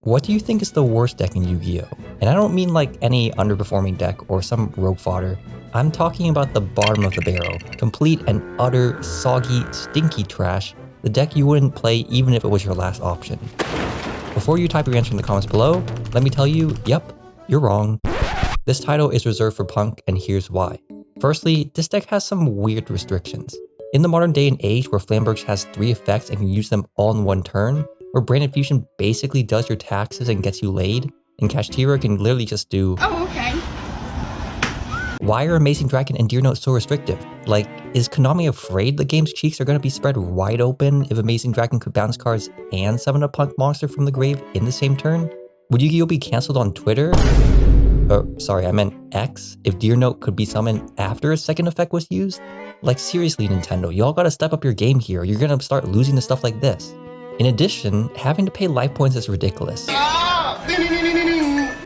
What do you think is the worst deck in Yu-Gi-Oh? And I don't mean like any underperforming deck or some rogue fodder. I'm talking about the bottom of the barrel, complete and utter, soggy, stinky trash, the deck you wouldn't play even if it was your last option. Before you type your answer in the comments below, let me tell you, yep, you're wrong. This title is reserved for Punk, and here's why. Firstly, this deck has some weird restrictions. In the modern day and age where Flamberge has 3 effects and can use them all in one turn, where Branded Fusion basically does your taxes and gets you laid, and Kashtira can literally just do oh, okay. Why are Amazing Dragon and Deer Note so restrictive? Like, is Konami afraid the game's cheeks are going to be spread wide open if Amazing Dragon could bounce cards and summon a Punk monster from the grave in the same turn? Would Yu-Gi-Oh! Be cancelled on Twitter? Sorry, I meant X, if Deer Note could be summoned after a second effect was used? Like, seriously, Nintendo, y'all gotta step up your game here, you're gonna start losing to stuff like this. In addition, having to pay life points is ridiculous. A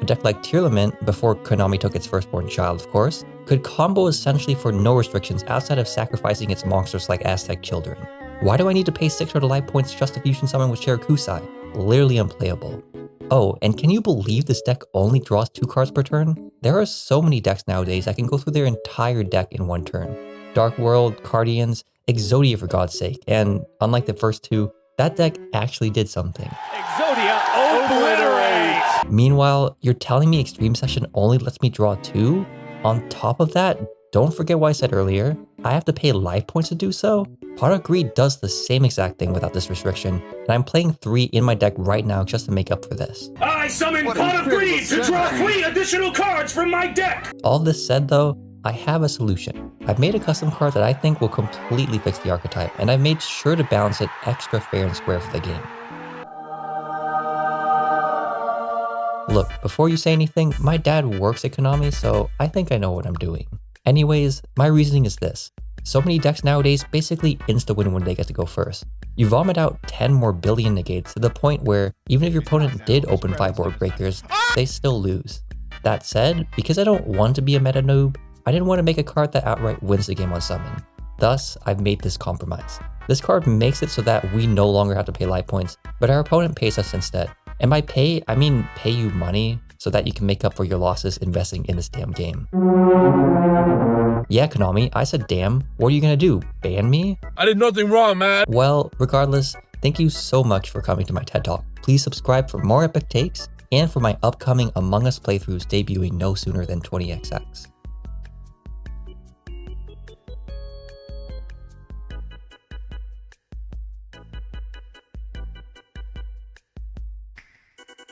deck like Tearlament, before Konami took its firstborn child of course, could combo essentially for no restrictions outside of sacrificing its monsters like Aztec children. Why do I need to pay 600 life points just to fusion summon with Shirakusai? Literally unplayable. Oh, and can you believe this deck only draws 2 cards per turn? There are so many decks nowadays that can go through their entire deck in one turn. Dark World, Guardians, Exodia for God's sake, and unlike the first 2, that deck actually did something. Exodia obliterate! Meanwhile, you're telling me Extreme Session only lets me draw 2? On top of that, don't forget what I said earlier, I have to pay life points to do so? Pot of Greed does the same exact thing without this restriction, and I'm playing 3 in my deck right now just to make up for this. I summon Pot of Greed to draw 3 additional cards from my deck! All this said though, I have a solution. I've made a custom card that I think will completely fix the archetype, and I've made sure to balance it extra fair and square for the game. Look, before you say anything, my dad works at Konami, so I think I know what I'm doing. Anyways, my reasoning is this. So many decks nowadays basically insta-win when they get to go first. You vomit out 10 more billion negates to the point where even if your opponent did open 5 board breakers, they still lose. That said, because I don't want to be a meta noob, I didn't want to make a card that outright wins the game on summon. Thus, I've made this compromise. This card makes it so that we no longer have to pay life points, but our opponent pays us instead. And by pay, I mean pay you money so that you can make up for your losses investing in this damn game. Yeah, Konami, I said damn. What are you gonna do, ban me? I did nothing wrong, man! Well, regardless, thank you so much for coming to my TED Talk. Please subscribe for more epic takes and for my upcoming Among Us playthroughs debuting no sooner than 20XX.